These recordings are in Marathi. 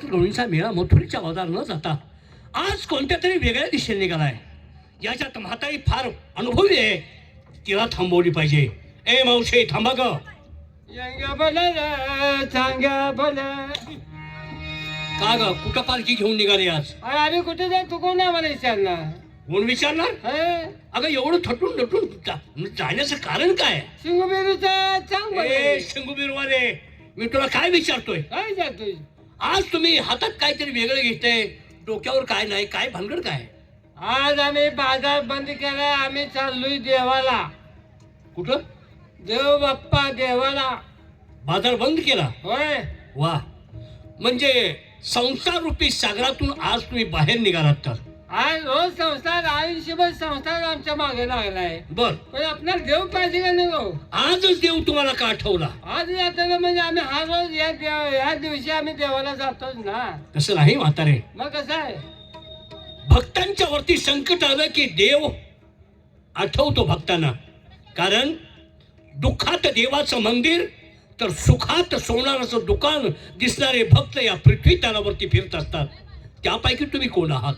गवळींचा मेळा मथुरीच्या अवतार न जाता आज कोणत्या तरी वेगळ्या दिशेने निघालाय. याच्यात म्हातारी फार अनुभवी आहे, तिला थांबवली पाहिजे. ए मावशे थांबा ग. सांगा बोला. का ग कुठं पालखी घेऊन निघाली आज? आम्ही कुठे जाऊ तू कोण आम्हाला विचारणार? कोण विचारणार? अगं एवढं थटून नटून जाण्याचं कारण काय? शिंगुबेरूचा चांग शिंगुबीरवाले, मी तुला काय विचारतोय? काय जातोय? आज तुम्ही हातात काहीतरी वेगळं घेतलंय, डोक्यावर काय नाही, काय भानगड काय? आज आम्ही बाजार बंद केलाय. आम्ही चाललोय देवाला. कुठं? देव बाप्पा देवाला. बाजार बंद केला? होय. वा, म्हणजे संसार रूपी सागरातून आज तुम्ही बाहेर निघालात तर? आज रोज संसार, आयुष्यभर संसार आमच्या मागे लागलाय. बर, पण आपल्याला देव पाहिजे का नको? आजच देव तुम्हाला का आठवला? आज जाताना म्हणजे आम्ही हा रोज या दिवशी आम्ही देवाला जातोच ना. तसं नाही म्हातारे, मग कसं आहे, भक्तांच्या वरती संकट आलं की देव आठवतो भक्तांना. कारण दुःखात देवाचं मंदिर तर सुखात सोनाराचं दुकान दिसणारे भक्त या पृथ्वी तलावरती फिरत असतात. त्यापैकी तुम्ही कोण आहात?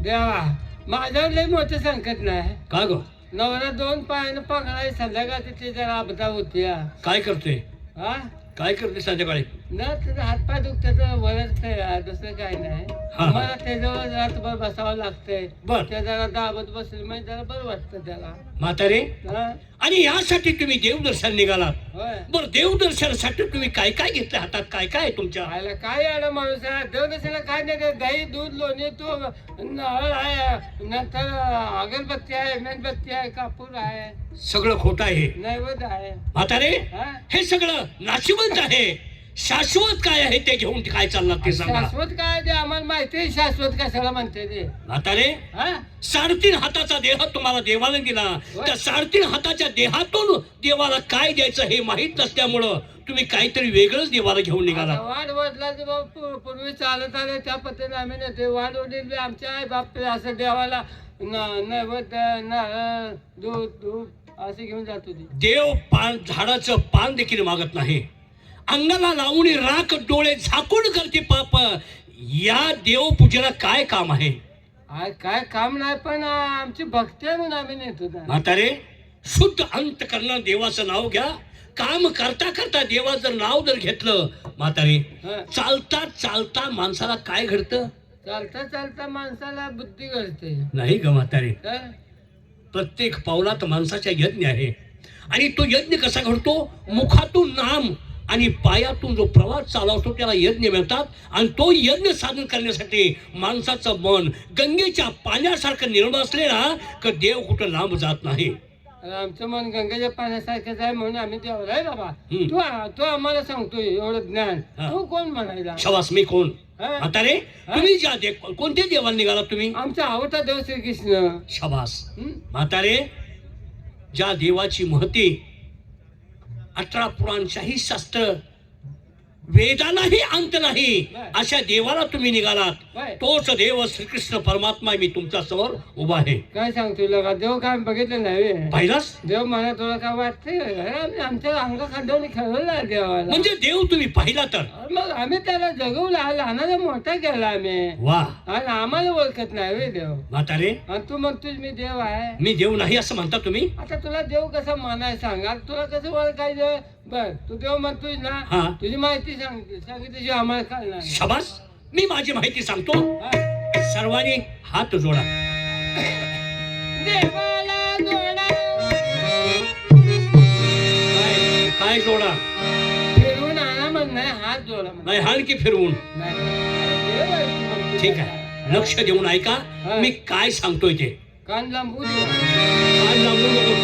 देवा माझ्यावर लय मोठं संकट नाही. का ग? नवरा 2 पायानं पकडाय संध्याकाळची ती जरा अपघात होती. काय करते? हा काय करते संध्याकाळी? ना त्याचा हातपाय दुखतात वरच दुसरं काय नाही. हा. मला त्याच्यावर रात्रभर बसावं लागतंय. बर. त्या जरा दाबत बसलं म्हणजे जरा बरं वाटतं त्याला. म्हातारे, हा आणि यासाठी तुम्ही देवदर्शन निघालात. होय. बर, देवदर्शनासाठी तुम्ही काय काय घेतलं हातात? काय काय तुमच्या? खायला काय आलं माणूस आहे देवदर्शनाला काय नाही. दही दूध लोणी तो नारळ आहे, नंतर अगरबत्ती आहे, मेणबत्ती आहे, कापूर आहे, सगळं खोटं आहे नैवेद्य आहे. म्हातारे. हा? हे सगळं नाशिवंत आहे. शाश्वत काय आहे ते घेऊन काय चालणार ते सांगा. शाश्वत काय ते आम्हाला माहिती आहे. शाश्वत कशाला म्हणते ते? म्हातारे, हा 3.5 हाताचा देह तुम्हाला देवाला दिला. त्या 3.5 हाताच्या देहातून देवाला काय द्यायचं हे माहित नसल्यामुळं तुम्ही काहीतरी वेगळंच देवाला घेऊन निघाला. वाढ वडिलांचे बाप पूर्वी चालत आले त्या पद्धतीने आम्ही नेते. वाढ वडील आमचे आई बाप असं देवाला नैवेद्य नारळ दूध दूध असे घेऊन जात होते. देव पान, झाडाचं पान देखील मागत नाही. अंगाला लावून राख डोळे झाकून करते पाप. या देवपूजेला काय काम आहे? काय काम नाही, पण आमची भक्ती आहे म्हणून आम्ही नेतो. म्हातारे, शुद्ध अंत करणार देवाचं नाव घ्या. काम करता करता देवाचं नाव जर घेतलं म्हातारे, चालता चालता माणसाला काय घडतं? चालता चालता माणसाला बुद्धी घडते. नाही ग म्हातारे, प्रत्येक पावलात माणसाचा यज्ञ आहे. आणि तो यज्ञ कसा घडतो? मुखातून नाम आणि पायातून जो प्रवास चालवतो त्याला यज्ञ म्हणतात. आणि तो यज्ञ साधन करण्यासाठी माणसाचं मन गंगेच्या पाण्यासारखं निर्मळ असले ना तर देव कुठं लांब जात नाही. आमचं मन गंगेच्या पाण्यासारखंच आहे म्हणून आम्ही देवाला आहे बाबा. तू आम्हाला सांगतोय एवढं ज्ञान, तू कोण म्हणायला? शबास, मी कोण? म्हातारे, तुम्ही ज्या कोणत्या देवाला निघाला तुम्ही? आमचा आवडता देव श्रीकृष्ण. शबास. म्हातारे, ज्या देवाची महती 18 पुराणशाही शास्त्र वेदालाही अंत नाही अशा देवाला तुम्ही निघालात. तोच देव श्रीकृष्ण परमात्मा मी तुमच्या समोर उभा आहे. काय सांगतो लगा, देव काय बघितलं नाही पाहिलास? देव मला तुला काय वाटतंय? आमच्या अंग खांद्यावर खेळवलं देवाला. म्हणजे देव तुम्ही पाहिला तर मग आम्ही त्याला जगवला, लहानाला मोठा केला आम्ही. वा, आणि आम्हाला ओळखत नाही देव. म्हातारे, आणि तू म्हणतोस मी देव आहे. मी देव नाही असं म्हणता तुम्ही? आता तुला देव कसा मानायचं सांगा, तुला कसं ओळखायचं? बर, तू देव म्हणतोय ना, तुझी माहिती सांगितली आम्हाला कळणार. शबास, मी माझी माहिती सांगतो. सर्वांनी हात जोडा. देवाला जोडा. काय जोडा? फिरवून आणा म्हण नाही, हात जोडा नाही, हाणकी फिरवून. ठीक आहे, लक्ष देऊन ऐका मी काय सांगतोय ते. कान लांबू दे. कान लांबू नको,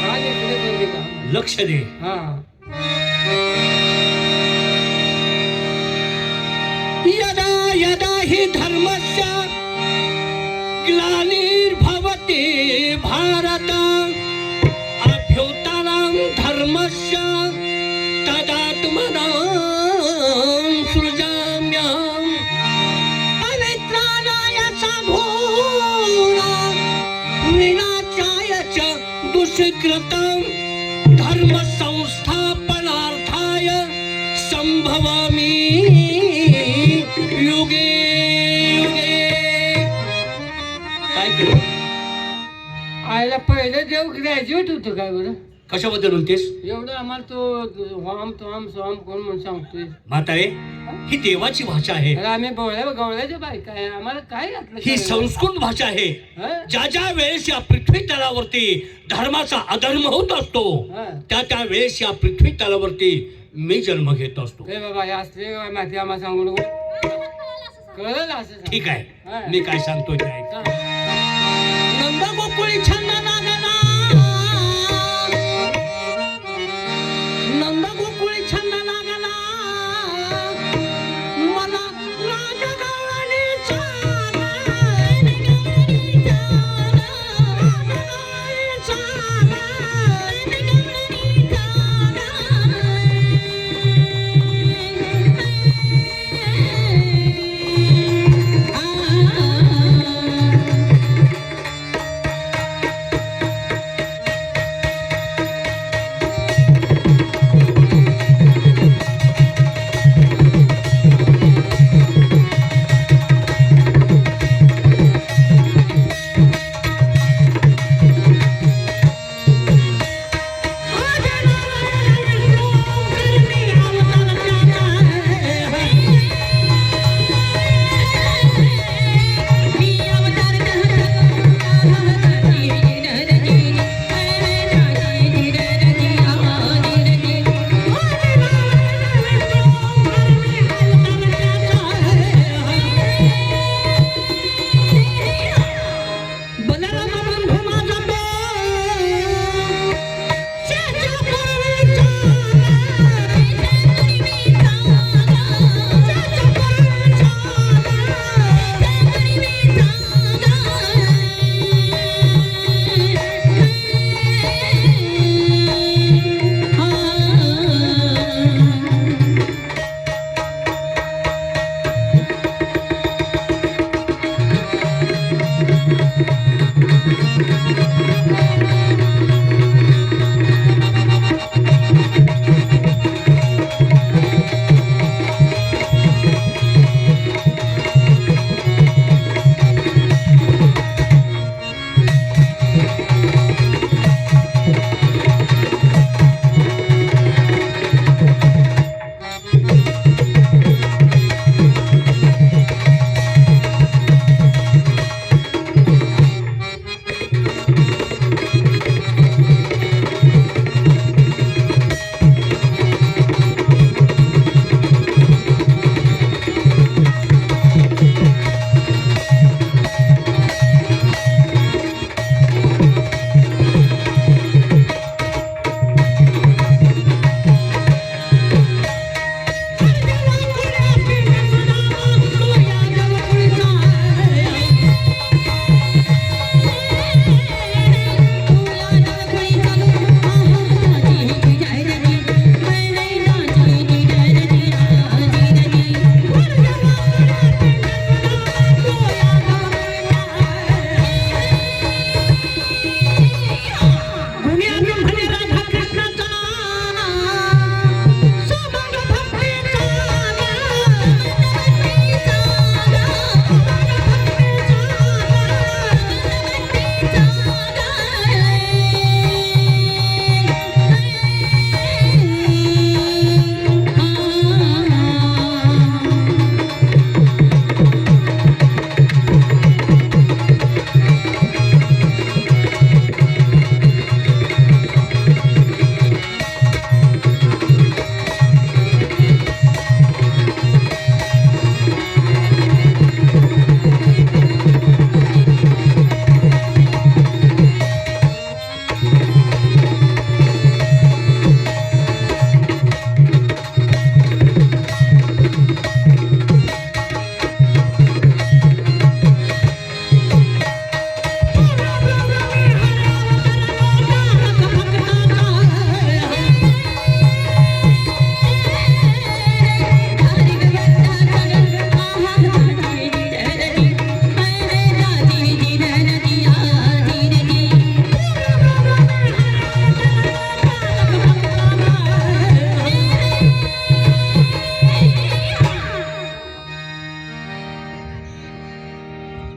कान इकडे करू दे. लक्ष दे. यदा यदा हि धर्मस्य ग्लानिर्भवति भारत अभ्युत्थानं धर्मस्य तदात्मनां सृजाम्यहम् पवित्राणाय साधूनां विनाशाय च दुष्कृतं धर्म संस्थापनार्थाय संभवामि. युगे युगे काय केलं? आईला पहिलं देव ग्रॅज्युएट होतो काय बरं? कशाबद्दल म्हणतेस? एवढं आम्हाला तो वाम तोम सोम कोण म्हणून सांगतोय. म्हातारे, ही देवाची भाषा आहे. अरे आम्ही गवळ्याच्या बायका आहे, आम्हाला काय घातलं? ही संस्कृत भाषा आहे. हं? ज्या ज्या वेळेस या पृथ्वी तलावरती धर्माचा अधर्म होत असतो हं. त्या वेळेस या पृथ्वी तलावरती मी जन्म घेत असतो. ए बाबा हे असले माहिती आम्हाला सांगू नको. कळलं असं सांग. ठीक आहे, हं. मी काय सांगतोय ते ऐक. सांग. नंद गोकुळी छंद लागला, नंद गोकुळी छंद लागला, मला राजा गवळणी चाला, गवळणी चाला, गवळणी चाला.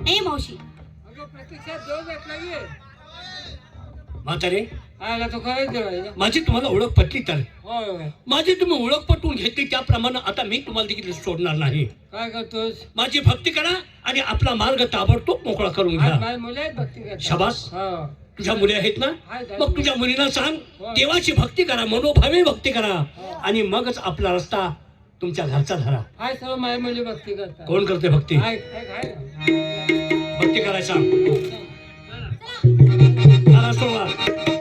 ए मावशी अगं प्रतीक्षा देव भेटला की म्हातारे आला तो खरंच देव आहे ना. माझी तुम्हाला ओळख पटली तर होय होय. माझी तुम्ही ओळख पटवून घेतली त्याप्रमाणे आता मी तुम्हाला देखील सोडणार नाही. काय करतोस माझी भक्ती करा आणि आपला मार्ग ताबडतोब मोकळा करून आज घ्या. माझ्या मुलं आहेत भक्ती करतात. शाबास. हो. तुझ्या मुली आहेत ना? आहेत. मग तुझ्या मुलीला सांग देवाची भक्ती करा, मनोभावे भक्ती करा आणि मगच आपला रस्ता तुमच्या घरचा धरा. हाय सर्व माझ्या मुली भक्ती करतात. कोण करते भक्ती? हाय हाय हाय ना. भक्ती करायला सांग. चला. करा सुरुवात.